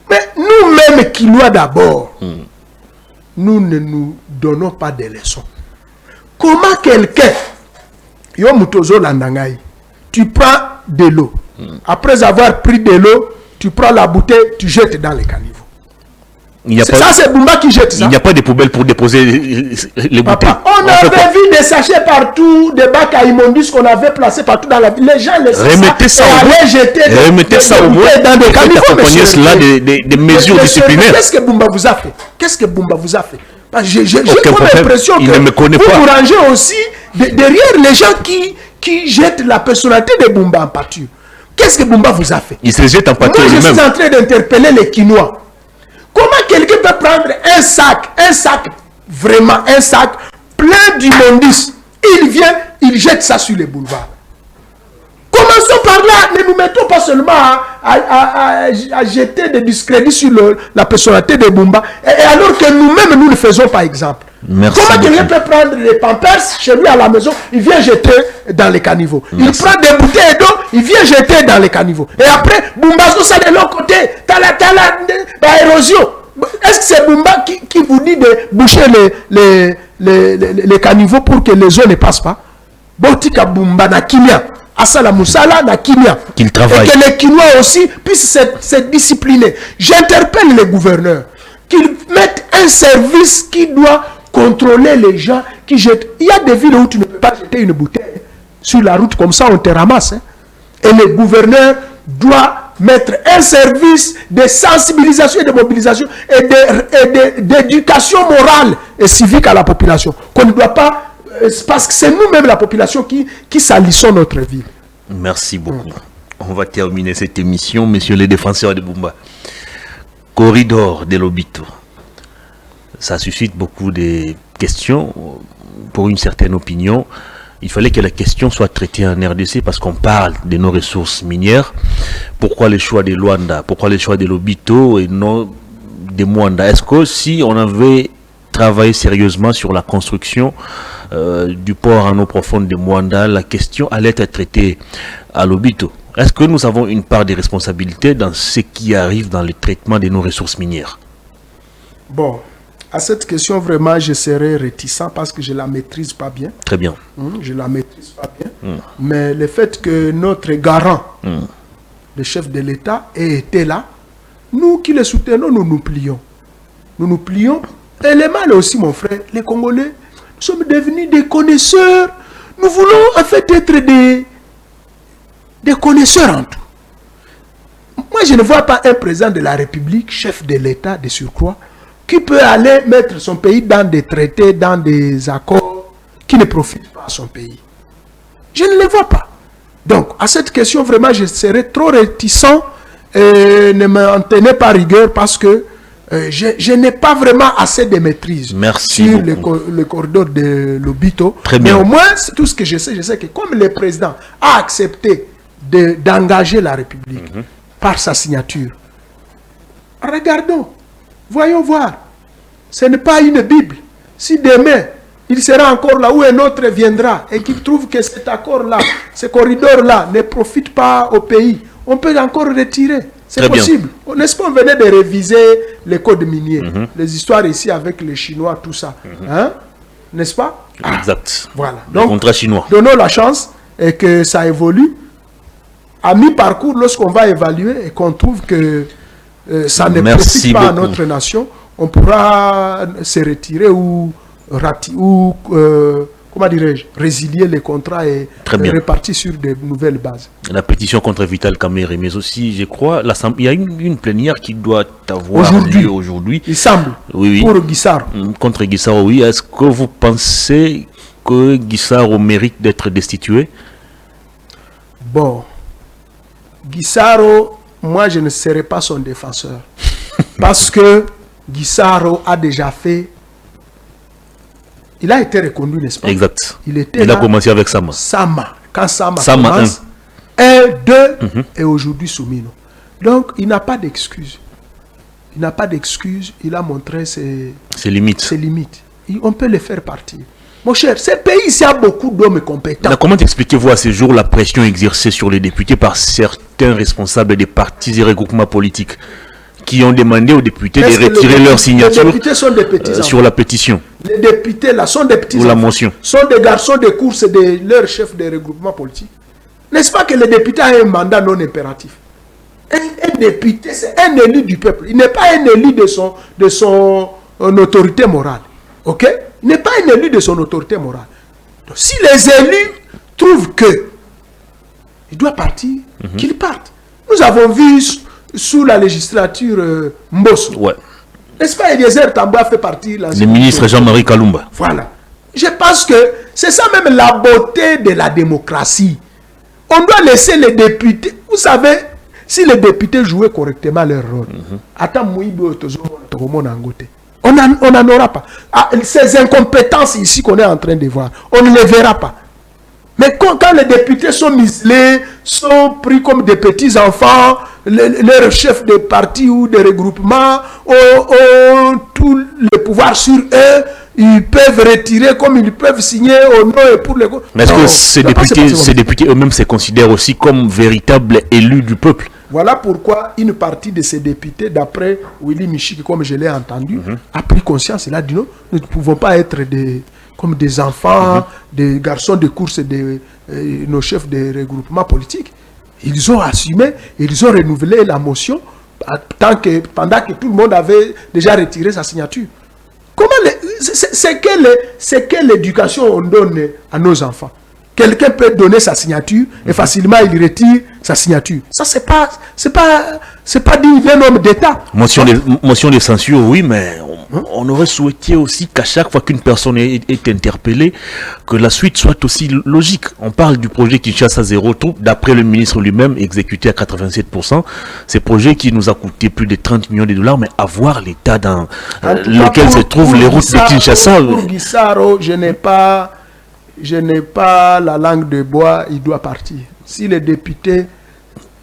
Mais nous-mêmes, Quinois d'abord, nous ne nous donnons pas de leçons. Comment quelqu'un, tu prends de l'eau, après avoir pris de l'eau, tu prends la bouteille, tu jettes dans les caniveaux. Ça, c'est Boumba qui jette ça. Il n'y a pas de poubelle pour déposer les bouteilles. On avait vu des sachets partout, des bacs à immondices qu'on avait placés partout dans la ville. Les gens laissaient remettez ça au moins dans des caniveaux. Accompagner cela des mesures disciplinaires. Qu'est-ce que Boumba vous a fait? Qu'est-ce que Boumba vous a fait? J'ai comme l'impression que vous rangez aussi derrière les gens qui jettent la personnalité de Boumba en pâture. Qu'est-ce que Boumba vous a fait? Il se jette en pâture lui-même. Moi, je suis en train d'interpeller les Quinois. Comment quelqu'un peut prendre un sac, vraiment un sac plein d'immondices, il vient, il jette ça sur les boulevards. Commençons par là, ne nous mettons pas seulement à jeter des discrédits sur la personnalité de Boumba, et alors que nous-mêmes, nous ne faisons pas exemple. Merci. Comment quelqu'un peut prendre les pampers chez lui à la maison, il vient jeter dans les caniveaux. Merci. Il prend des bouteilles d'eau, il vient jeter dans les caniveaux. Et après, Boumba, ça de l'autre côté, érosion. Est-ce que c'est Boumba qui vous dit de boucher les caniveaux pour que les eaux ne passent pas? Botika Boumba na Kimia, Asala Moussala na Kimia. Qu'il travaille. Et que les Quinois aussi puissent se discipliner. J'interpelle les gouverneurs qu'ils mettent un service qui doit contrôler les gens qui jettent. Il y a des villes où tu ne peux pas jeter une bouteille sur la route comme ça, on te ramasse. Hein. Et le gouverneur doit mettre un service de sensibilisation et de mobilisation et d'éducation morale et civique à la population. Qu'on ne doit pas, parce que c'est nous-mêmes la population qui salissons notre vie. Merci beaucoup. On va terminer cette émission, messieurs les défenseurs de Bumba. Corridor de Lobito. Ça suscite beaucoup de questions. Pour une certaine opinion, il fallait que la question soit traitée en RDC parce qu'on parle de nos ressources minières. Pourquoi le choix de Luanda? Pourquoi le choix de Lobito et non de Mwanda? Est-ce que si on avait travaillé sérieusement sur la construction du port en eau profonde de Mwanda, la question allait être traitée à Lobito? Est-ce que nous avons une part de responsabilité dans ce qui arrive dans le traitement de nos ressources minières? Bon, à cette question, vraiment, je serais réticent parce que je ne la maîtrise pas bien. Très bien. Je ne la maîtrise pas bien. Mais le fait que notre garant, le chef de l'État, ait été là, nous qui le soutenons, nous nous plions. Nous nous plions. Et le mal aussi, mon frère, les Congolais, nous sommes devenus des connaisseurs. Nous voulons en fait être des connaisseurs en tout. Moi, je ne vois pas un président de la République, chef de l'État de surcroît, qui peut aller mettre son pays dans des traités, dans des accords qui ne profitent pas à son pays. Je ne le vois pas. Donc, à cette question, vraiment, je serais trop réticent et ne m'en tenez pas rigueur parce que je n'ai pas vraiment assez de maîtrise sur le corridor de Lobito. Mais au moins, tout ce que je sais que comme le président a accepté d'engager la République par sa signature, regardons, voyons voir. Ce n'est pas une Bible. Si demain, il sera encore là où un autre viendra et qu'il trouve que cet accord-là, ce corridor-là ne profite pas au pays, on peut encore retirer. C'est possible. N'est-ce pas, on venait de réviser les codes miniers, les histoires ici avec les Chinois, tout ça. N'est-ce pas? Exact. Voilà. Donc, le contrat chinois. Donnons la chance et que ça évolue. À mi-parcours, lorsqu'on va évaluer et qu'on trouve que ça ne profite pas à notre nation, on pourra se retirer ou comment dirais-je, résilier les contrats et repartir sur de nouvelles bases. La pétition contre Vital Kamerhe, mais aussi, je crois, il y a une plénière qui doit avoir lieu aujourd'hui. Il semble, pour Guissaro. Contre Guissaro, oui. Est-ce que vous pensez que Guissaro mérite d'être destitué? Bon, Guissaro, moi je ne serai pas son défenseur. Parce que Guissaro a déjà fait. Il a été reconnu, n'est-ce pas? Exact. Il a commencé avec Sama. Quand Sama commence, 1, 2, et aujourd'hui Soumino. Donc, il n'a pas d'excuse. Il n'a pas d'excuse. Il a montré ses limites. On peut les faire partir. Mon cher, ce pays ici a beaucoup d'hommes compétents. Mais comment expliquez-vous à ce jour la pression exercée sur les députés par certains responsables des partis et regroupements politiques qui ont demandé aux députés de retirer leur signature sur la pétition? Les députés là sont des petits ou la motion. Sont des garçons de course de leur chef de regroupement politique. N'est-ce pas que le député a un mandat non impératif? Un député, c'est un élu du peuple. Il n'est pas un élu de son autorité morale. Ok? Il n'est pas un élu de son autorité morale. Donc, si les élus trouvent que il doit partir, qu'il parte. Nous avons vu sous la législature Mbosso. Ouais. N'est-ce pas, Eliezer Tamboua fait partie de le ministre Jean-Marie Kalumba. Voilà. Je pense que c'est ça même la beauté de la démocratie. On doit laisser les députés. Vous savez, si les députés jouaient correctement leur rôle, on n'en aura pas. Ces incompétences ici qu'on est en train de voir, on ne les verra pas. Mais quand les députés sont muselés, sont pris comme des petits-enfants, leurs chefs de parti ou de regroupement ont tout le pouvoir sur eux, ils peuvent retirer comme ils peuvent signer au nom et pour les... Mais est-ce que ces députés eux-mêmes se considèrent aussi comme véritables élus du peuple? Voilà pourquoi une partie de ces députés, d'après Willy Michiki, comme je l'ai entendu, a pris conscience. Il a dit non, nous ne pouvons pas être comme des enfants, des garçons de course de nos chefs de regroupement politique. Ils ont assumé, ils ont renouvelé la motion pendant que tout le monde avait déjà retiré sa signature. C'est quelle éducation on donne à nos enfants? quelqu'un peut donner sa signature et facilement il retire sa signature. Ça, c'est pas digne d'un homme d'État. Motion de censure, oui, mais on aurait souhaité aussi qu'à chaque fois qu'une personne est interpellée, que la suite soit aussi logique. On parle du projet Kinshasa Zéro Troupe, d'après le ministre lui-même, exécuté à 87%. C'est un projet qui nous a coûté plus de 30 millions de dollars, mais avoir l'état dans lequel se trouvent les routes de Kinshasa. Pour Guissaro, je n'ai pas la langue de bois, il doit partir. Si les députés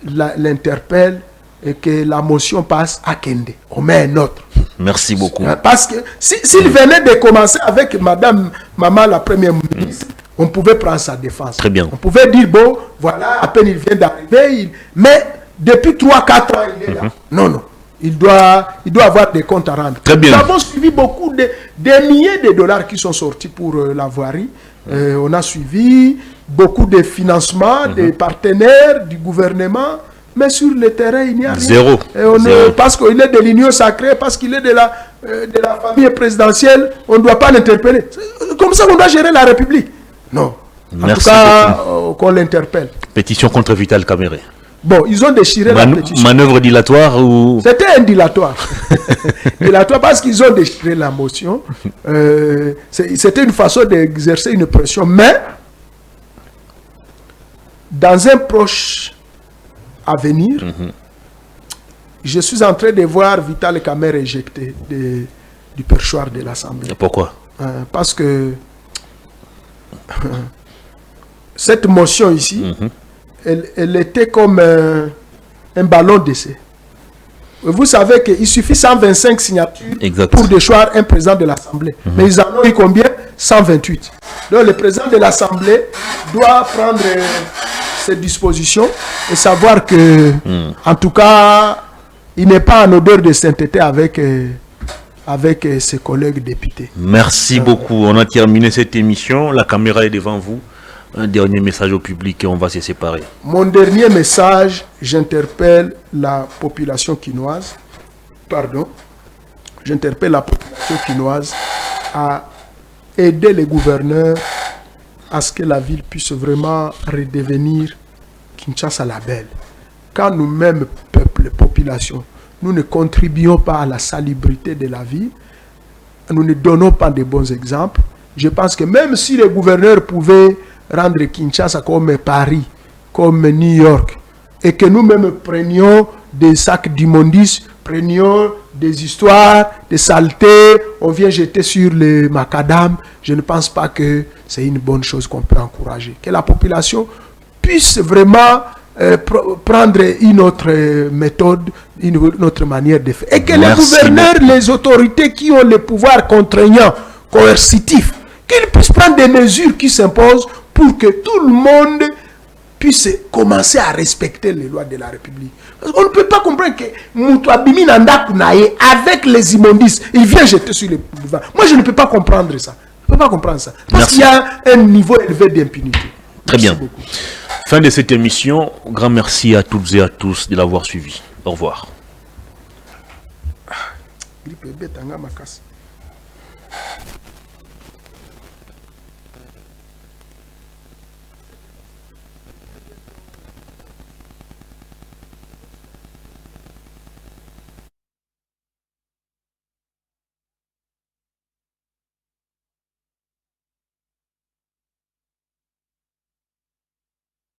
l'interpellent et que la motion passe à Kende, on met un autre. Merci beaucoup. Parce que s'il venait de commencer avec Maman la première ministre, on pouvait prendre sa défense. Très bien. On pouvait dire, bon, voilà, à peine il vient d'arriver, mais depuis 3-4 ans, il est là. Non. Il doit avoir des comptes à rendre. Très bien. Nous avons suivi beaucoup des milliers de dollars qui sont sortis pour la voirie. On a suivi beaucoup de financements des partenaires du gouvernement. Mais sur le terrain, il n'y a rien. Zéro. Parce qu'il est de l'union sacrée, parce qu'il est de la famille présidentielle, on ne doit pas l'interpeller. Comme ça qu'on doit gérer la République. Non. Merci en tout cas, qu'on l'interpelle. Pétition contre Vital Kamerhe. Bon, ils ont déchiré la pétition. Manœuvre dilatoire ou... C'était un dilatoire. Dilatoire parce qu'ils ont déchiré la motion. C'était une façon d'exercer une pression. Mais, dans un proche avenir, je suis en train de voir Vital Kamerhe éjecté du perchoir de l'Assemblée. Pourquoi? Parce que cette motion ici, elle était comme un ballon d'essai. Vous savez qu'il suffit 125 signatures pour déchoir un président de l'Assemblée. Mais ils en ont eu combien? 128. Donc le président de l'Assemblée doit prendre ses dispositions et savoir que, en tout cas, il n'est pas en odeur de sainteté avec ses collègues députés. Merci beaucoup. On a terminé cette émission. La caméra est devant vous. Un dernier message au public et on va se séparer. Mon dernier message, j'interpelle la population quinoise. J'interpelle la population quinoise à aider les gouverneurs à ce que la ville puisse vraiment redevenir Kinshasa la belle. Quand nous-mêmes, peuple, population, nous ne contribuons pas à la salubrité de la ville, nous ne donnons pas de bons exemples. Je pense que même si les gouverneurs pouvaient rendre Kinshasa comme Paris, comme New York, et que nous-mêmes prenions des sacs d'immondices, prenions des histoires, des saletés, on vient jeter sur les macadam, je ne pense pas que c'est une bonne chose qu'on peut encourager. Que la population puisse vraiment prendre une autre méthode, une autre manière de faire. Et que les gouverneurs, les autorités qui ont le pouvoir contraignant, coercitif, qu'ils puissent prendre des mesures qui s'imposent pour que tout le monde puisse commencer à respecter les lois de la République. On ne peut pas comprendre que Moutouabimi Nanda Kounaye, avec les immondices, il vient jeter sur les boulevards. Moi, je ne peux pas comprendre ça. Je ne peux pas comprendre ça. Parce qu'il y a un niveau élevé d'impunité. Très bien. Beaucoup. Fin de cette émission. Grand merci à toutes et à tous de l'avoir suivi. Au revoir.